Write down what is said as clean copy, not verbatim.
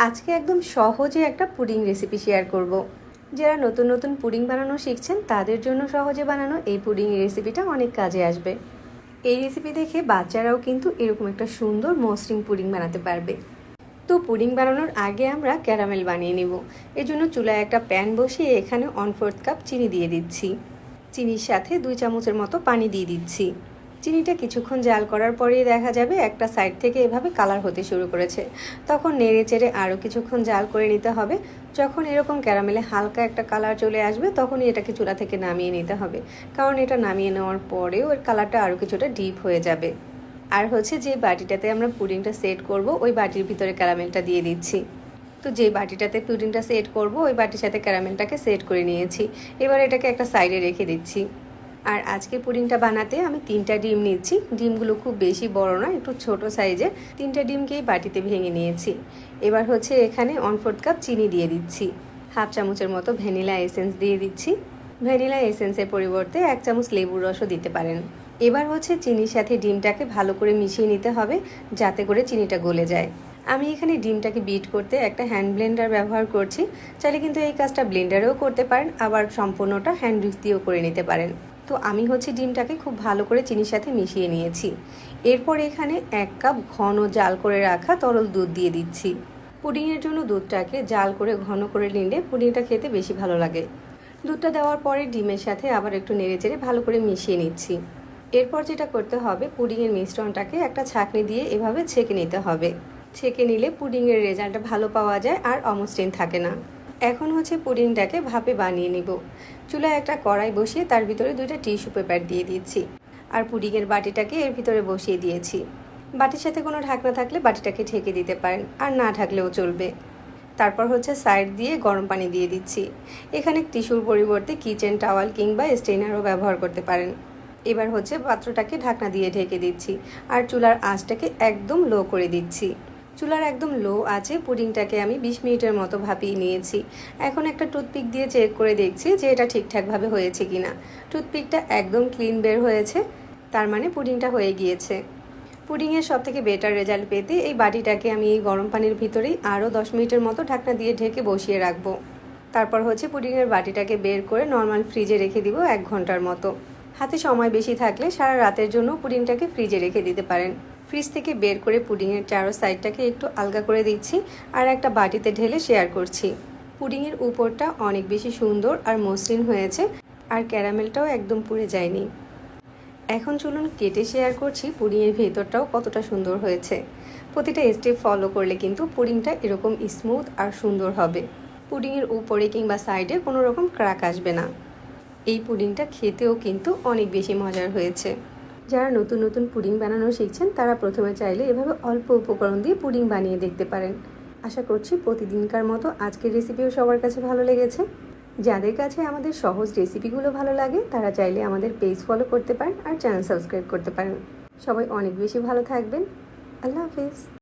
আজকে একদম সহজে একটা পুডিং রেসিপি শেয়ার করব। যারা নতুন নতুন পুডিং বানানো শিখছেন তাদের জন্য সহজে বানানো এই পুডিং রেসিপিটা অনেক কাজে আসবে। এই রেসিপি দেখে বাচ্চারাও কিন্তু এরকম একটা সুন্দর মসৃণ পুডিং বানাতে পারবে। তো পুডিং বানানোর আগে আমরা ক্যারামেল বানিয়ে নিব। এজন্য চুলায় একটা প্যান বসিয়ে এখানে 1/4 কাপ চিনি দিয়ে দিচ্ছি। চিনির সাথে 2 চামচের মতো পানি দিয়ে দিচ্ছি। চিনিটা কিছুক্ষণ জাল করার পরেই দেখা যাবে একটা সাইড থেকে এভাবে কালার হতে শুরু করেছে। তখন নেড়ে চেড়ে আরও কিছুক্ষণ জাল করে নিতে হবে। যখন এরকম ক্যারামেলে হালকা একটা কালার চলে আসবে তখনই এটাকে চুলা থেকে নামিয়ে নিতে হবে, কারণ এটা নামিয়ে নেওয়ার পরেও এর কালারটা আরও কিছুটা ডিপ হয়ে যাবে। আর যে বাটিটাতে আমরা পুডিংটা সেট করব ওই বাটির ভিতরে ক্যারামেলটা দিয়ে দিচ্ছি। তো যে বাটিটাতে পুডিংটা সেট করব ওই বাটির সাথে ক্যারামেলটাকে সেট করে নিয়েছি। এবার এটাকে একটা সাইডে রেখে দিচ্ছি। আর আজকে পুডিংটা বানাতে আমি 3টা ডিম নিচ্ছি। ডিমগুলো খুব বেশি বড় না, একটু ছোট সাইজের 3টা ডিমকেই বাটিতে ভেঙে নিয়েছি। এবার এখানে 1/4 কাপ চিনি দিয়ে দিচ্ছি। 1/2 চামচের মতো ভ্যানিলা এসেন্স দিয়ে দিচ্ছি। ভ্যানিলা এসেন্সের পরিবর্তে 1 চামচ লেবুর রসও দিতে পারেন। এবার চিনির সাথে ডিমটাকে ভালো করে মিশিয়ে নিতে হবে যাতে করে চিনিটা গলে যায়। আমি এখানে ডিমটাকে বিট করতে একটা হ্যান্ড ব্লেন্ডার ব্যবহার করছি। চাইলে কিন্তু এই কাজটা ব্লেন্ডারেও করতে পারেন, আবার সম্পূর্ণটা হ্যান্ড উইস্ক দিয়েও করে নিতে পারেন। তো আমি ডিমটাকে খুব ভালো করে চিনির সাথে মিশিয়ে নিয়েছি। এরপর এখানে 1 কাপ ঘন জাল করে রাখা তরল দুধ দিয়ে দিচ্ছি। পুডিংয়ের জন্য দুধটাকে জাল করে ঘন করে নিলে পুডিংটা খেতে বেশি ভালো লাগে। দুধটা দেওয়ার পরে ডিমের সাথে আবার একটু নেড়েচেড়ে ভালো করে মিশিয়ে নিচ্ছি। এরপর যেটা করতে হবে, পুডিংয়ের মিশ্রণটাকে একটা ছাঁকনি দিয়ে এভাবে ছেঁকে নিতে হবে। ছেঁকে নিলে পুডিংয়ের রেজাল্টটা ভালো পাওয়া যায় আর অমসৃণ থাকে না। এখন পুডিংটাকে ভাপে বানিয়ে নিব। চুলায় একটা কড়াই বসিয়ে তার ভিতরে 2টা টিস্যু পেপার দিয়ে দিচ্ছি। আর পুডিংয়ের বাটিটাকে এর ভিতরে বসিয়ে দিয়েছি। বাটির সাথে কোনো ঢাকনা থাকলে বাটিটাকে ঢেকে দিতে পারেন, আর না ঢাকলেও চলবে। তারপর সাইড দিয়ে গরম পানি দিয়ে দিচ্ছি। এখানে টিস্যুর পরিবর্তে কিচেন টাওয়াল কিংবা স্ট্রেনারও ব্যবহার করতে পারেন। এবার পাত্রটাকে ঢাকনা দিয়ে ঢেকে দিচ্ছি আর চুলার আঁচটাকে একদম লো করে দিচ্ছি। চুলার একদম লো আছে পুডিংটাকে আমি 20 মিনিটের মতো ভাপিয়ে নিয়েছি। এখন একটা টুথপিক দিয়ে চেক করে দেখছি যে এটা ঠিকঠাকভাবে হয়েছে কিনা। টুথপিকটা একদম ক্লিন বের হয়েছে, তার মানে পুডিংটা হয়ে গিয়েছে। পুডিংয়ের সবথেকে বেটার রেজাল্ট পেতে এই বাটিটাকে আমি এই গরম পানির ভিতরেই আরও 10 মিনিটের মতো ঢাকনা দিয়ে ঢেকে বসিয়ে রাখবো। তারপর পুডিংয়ের বাটিটাকে বের করে নর্মাল ফ্রিজে রেখে দিব 1 ঘন্টার মতো। হাতে সময় বেশি থাকলে সারা রাতের জন্য পুডিংটাকে ফ্রিজে রেখে দিতে পারেন। ফ্রিজ থেকে বের করে পুডিংয়ের চারো সাইডটাকে একটু আলগা করে দিচ্ছি আর একটা বাটিতে ঢেলে শেয়ার করছি। পুডিংয়ের উপরটা অনেক বেশি সুন্দর আর মসৃণ হয়েছে, আর ক্যারামেলটাও একদম পুড়ে যায়নি। এখন চলুন কেটে শেয়ার করছি পুডিংয়ের ভেতরটাও কতটা সুন্দর হয়েছে। প্রতিটা স্টেপ ফলো করলে কিন্তু পুডিংটা এরকম স্মুথ আর সুন্দর হবে। পুডিংয়ের উপরে কিংবা সাইডে কোনো রকম ক্র্যাক আসবে না। এই পুডিংটা খেতেও কিন্তু অনেক বেশি মজার হয়েছে। যারা নতুন নতুন পুডিং বানানো শিখছেন তারা প্রথমে চাইলে এভাবে অল্প উপকরণ দিয়ে পুডিং বানিয়ে দেখতে পারেন। আশা করছি প্রতিদিনকার মতো আজকের রেসিপিও সবার কাছে ভালো লেগেছে। যাদের কাছে আমাদের সহজ রেসিপিগুলো ভালো লাগে তারা চাইলে আমাদের পেজ ফলো করতে পারেন আর চ্যানেল সাবস্ক্রাইব করতে পারেন। সবাই অনেক বেশি ভালো থাকবেন। আল্লাহ হাফিজ।